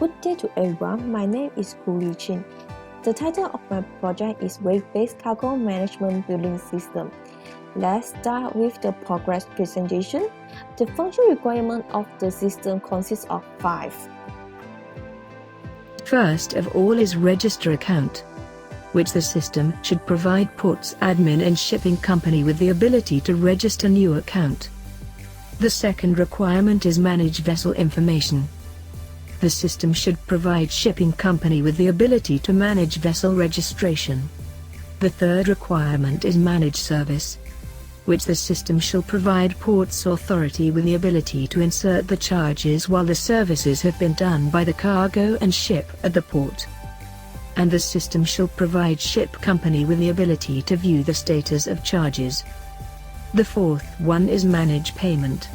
Good day to everyone. My name is Kuli Chin. The title of my project is Weight-Based Cargo Management Building System. Let's start with the progress presentation. The function requirement of the system consists of 5. First of all is register account, which the system should provide ports admin and shipping company with the ability to register new account. The second requirement is manage vessel information. The system should provide shipping company with the ability to manage vessel registration. The third requirement is manage service, which the system shall provide ports authority with the ability to insert the charges while the services have been done by the cargo and ship at the port. And the system shall provide ship company with the ability to view the status of charges. The fourth one is manage payment,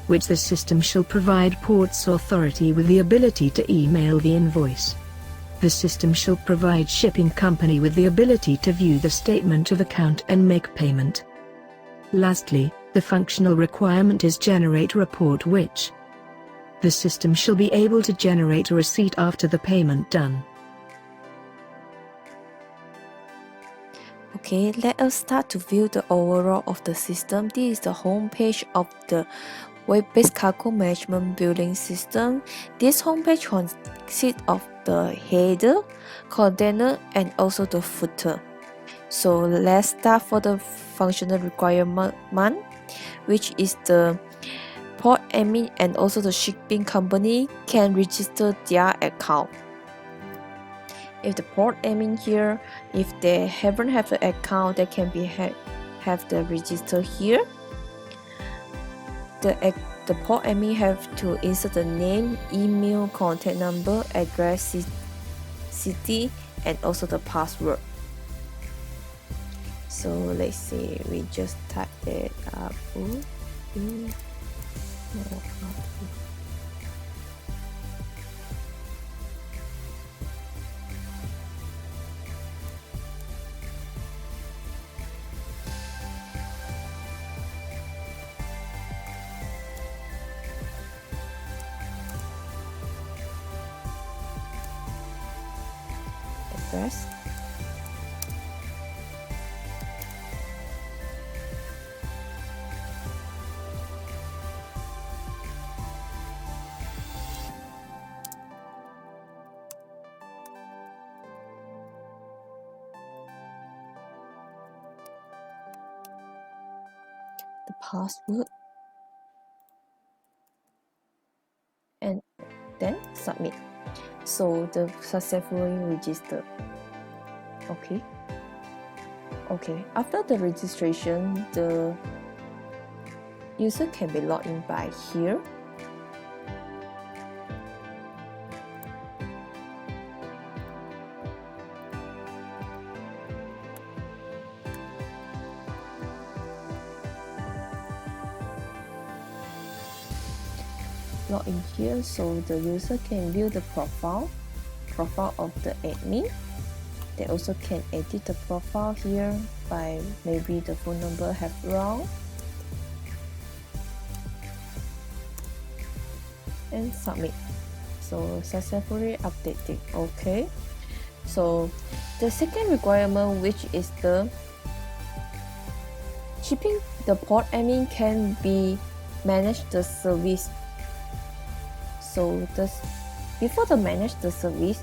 which the system shall provide ports authority with the ability to email the invoice. The system shall provide shipping company with the ability to view the statement of account and make payment. Lastly, the functional requirement is generate report, which the system shall be able to generate a receipt after the payment done. Okay, let us start to view the overall of the system. This is the home page of the Weight-Based Cargo Management Building System. This home page consists of the header, container, and also the footer. So let's start for the functional requirement, which is the port admin and also the shipping company can register their account. If the port admin here, if they haven't have the account, they can be have the register here. The port admin have to insert the name, email, contact number, address, city, and also the password. So let's see, we just type it up. Address. The password, and then submit. So the successfully registered. Okay, after the registration, the user can be logged in by here. Log in here, so the user can view the profile of the admin. They also can edit the profile here by maybe the phone number have wrong, and submit. So successfully updated. Okay, so the second requirement, which is the shipping, the port admin can be manage the service. So before the manage the service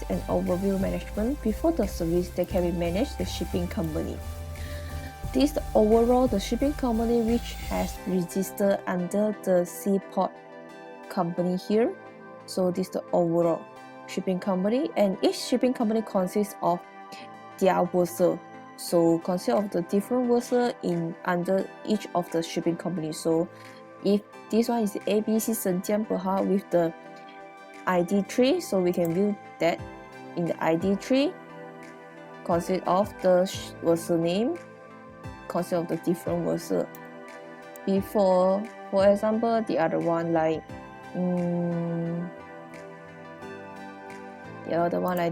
and overview management, before the service, they can be managed the shipping company. This is the overall the shipping company which has registered under the seaport company here. So this is the overall shipping company, and each shipping company consists of their vessel. So consists of the different vessel in under each of the shipping company. So if this one is ABC Zhenjiang Berhad with the ID 3, so we can view that in the ID 3 consists of the vessel name, consists of the different vessel. Before, for example, the other one like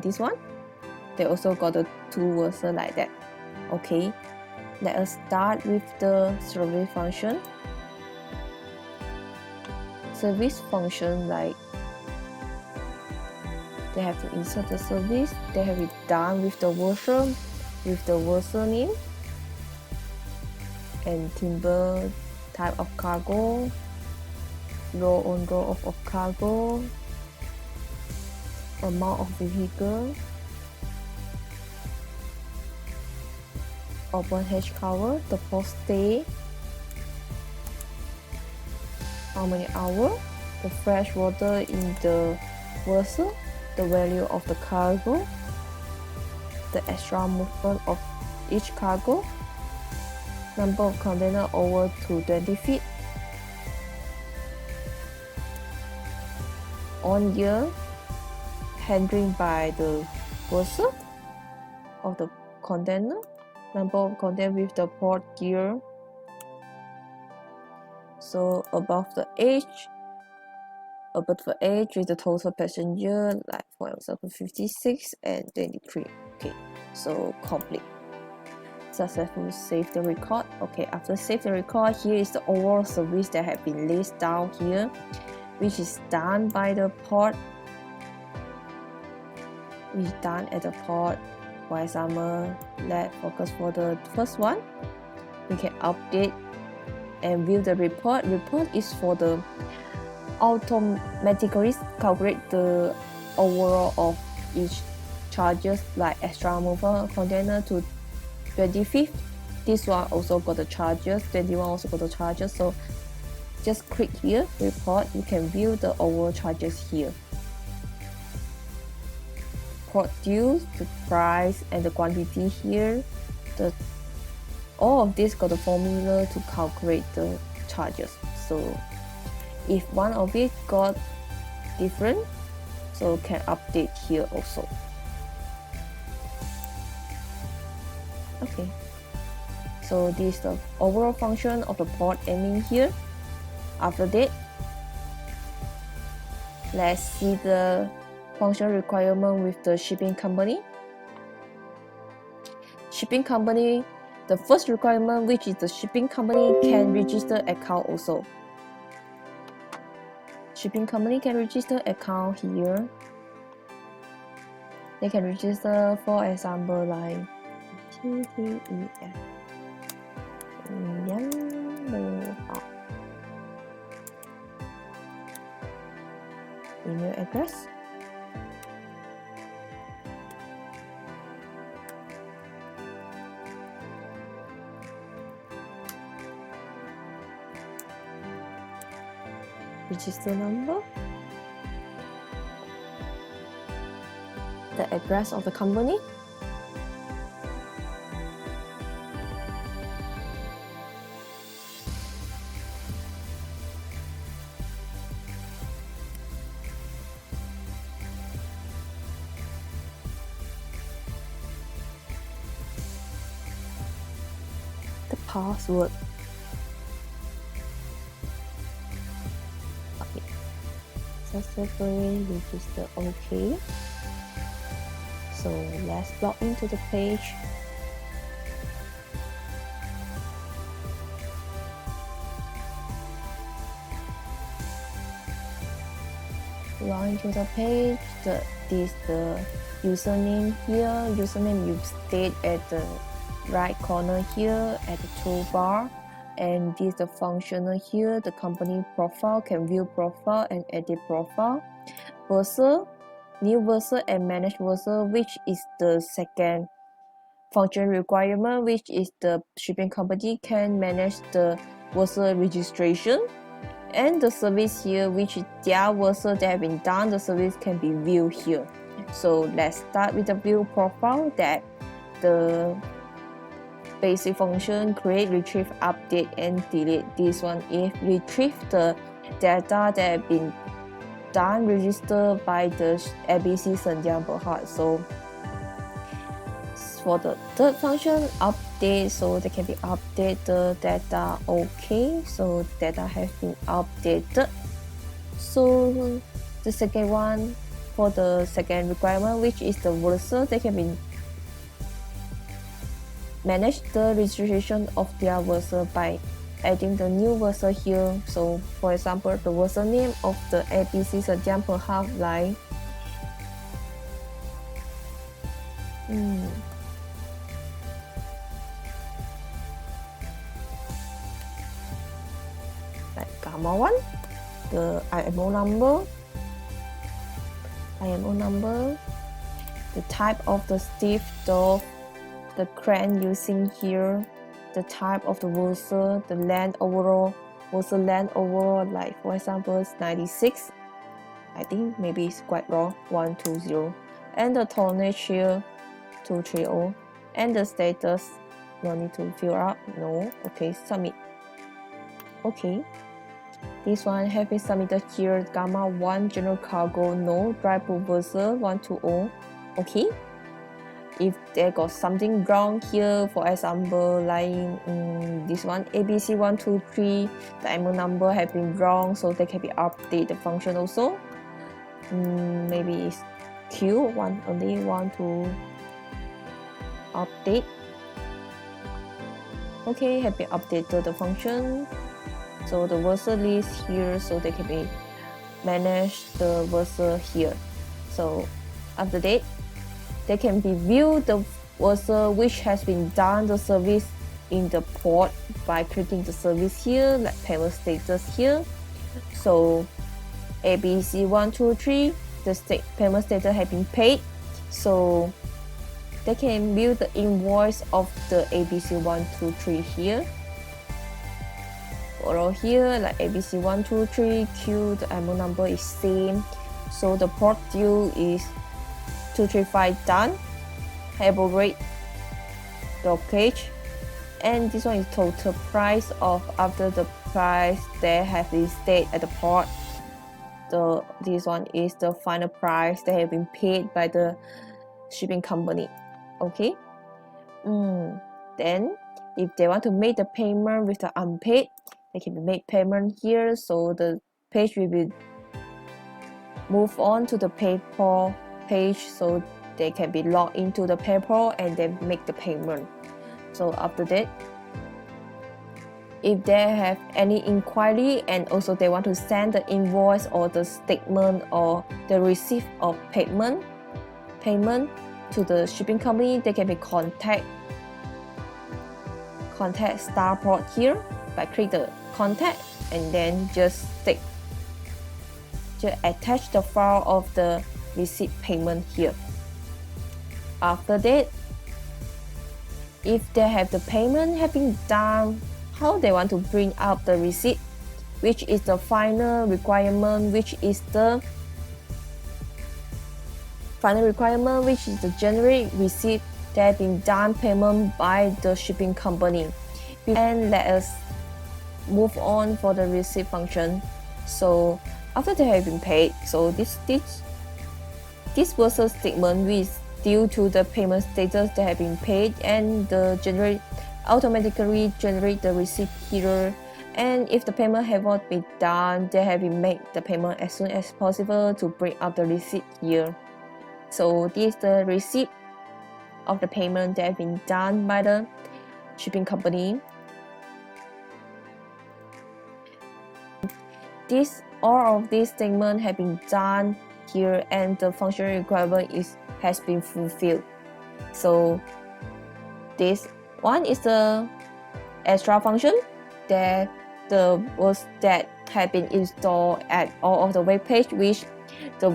this one, they also got the 2 vessel like that. Okay, let us start with the service function. Service function like they have to insert the service. They have it done with the version, with the vessel name and timber, type of cargo, row on row of cargo, amount of vehicle, open hatch cover, the port stay, how many hours, the fresh water in the vessel, the value of the cargo, the extra movement of each cargo, number of container over to 20 feet, on year, handling by the vessel of the container, number of container with the port gear. So above the age is the total passenger, like for example 56 and 23. Okay, so complete. Successful save the record. Okay, after save the record, here is the overall service that have been listed down here, which is done by the port, which is done at the port. For example, let's focus for the first one. We can update and view the report. Report is for the automatically calculate the overall of each charges, like extra mover container to 25th. This one also got the charges, 21 also got the charges. So just click here, report, you can view the overall charges here. Port dues, the price and the quantity here. All of this got the formula to calculate the charges. So if one of it got different, so can update here also. Okay, so this is the overall function of the port admin here. After that, let's see the function requirement with the shipping company. Shipping company, the first requirement, which is the shipping company can register account also. Shipping company can register account here. They can register, for example, like TTEF. Email address. Register number, the address of the company, the password. Successfully register. Okay, so let's log into the page. Log into the page. This the username here. Username you state at the right corner here at the toolbar. And this is the functional here, the company profile, can view profile and edit profile. Vessel, new vessel and manage vessel, which is the second function requirement, which is the shipping company can manage the vessel registration. And the service here, which is their vessel that have been done, the service can be viewed here. So let's start with the view profile, that the basic function, create, retrieve, update and delete. This one is retrieve the data that have been done, registered by the ABC Senjiang Berhad. So for the third function, update, so they can be update the data. Okay, so data has been updated. So the second one, for the second requirement, which is the vessel, they can be manage the registration of their vessel by adding the new vessel here. So for example, the vessel name of the ABC Senjiang Berhad, like Like gamma 1, the IMO number, the type of the stiff dove, the crane using here, the type of the Versa, the length overall, Versa length overall, like for example, it's 96. I think maybe it's quite wrong, 120, and the tonnage here, 230, and the status, no need to fill out, no, okay, submit. Okay, this one have been submitted here, gamma 1 general cargo, no, dry bulk Versa 120, okay. If they got something wrong here, for example, like this one, ABC123, the IMO number have been wrong, so they can be update the function also. Maybe it's Q, only want to update. Okay, have been updated the function. So the Versa list here, so they can be manage the Versa here. So after that, they can be view the Versa which has been done the service in the port by clicking the service here, like payment status here. So ABC123, the payment status has been paid. So they can view the invoice of the ABC123 here. Or here, like ABC123Q, the IMO number is same. So the port due is 235 done. Elaborate the page. And this one is total price of after the price they have been stayed at the port. This one is the final price that have been paid by the shipping company. Okay. Then if they want to make the payment with the unpaid, they can make payment here. So the page will be move on to the PayPal page, so they can be logged into the PayPal and then make the payment. So after that, if they have any inquiry and also they want to send the invoice or the statement or the receipt of payment to the shipping company, they can be contact Starport here by click the contact and then just attach the file of the receipt payment here. After that, if they have the payment having done, how they want to bring up the receipt, which is the final requirement, which is the generate receipt that have been done payment by the shipping company. And let us move on for the receipt function. So after they have been paid, so this Versa statement is due to the payment status that have been paid, and the automatically generate the receipt here. And if the payment have not been done, they have been made the payment as soon as possible to bring up the receipt here. So this is the receipt of the payment that have been done by the shipping company. All of these statements have been done here, and the functional requirement has been fulfilled. So this one is the extra function that have been installed at all of the web page, which the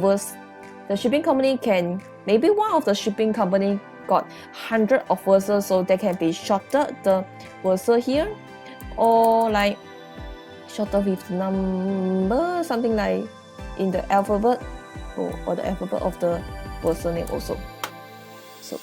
shipping company can, maybe one of the shipping company got 100 of Versa, so they can be shorted the Versa here, or like shorter with number, something like in the alphabet or the alphabet of the Versa name also. So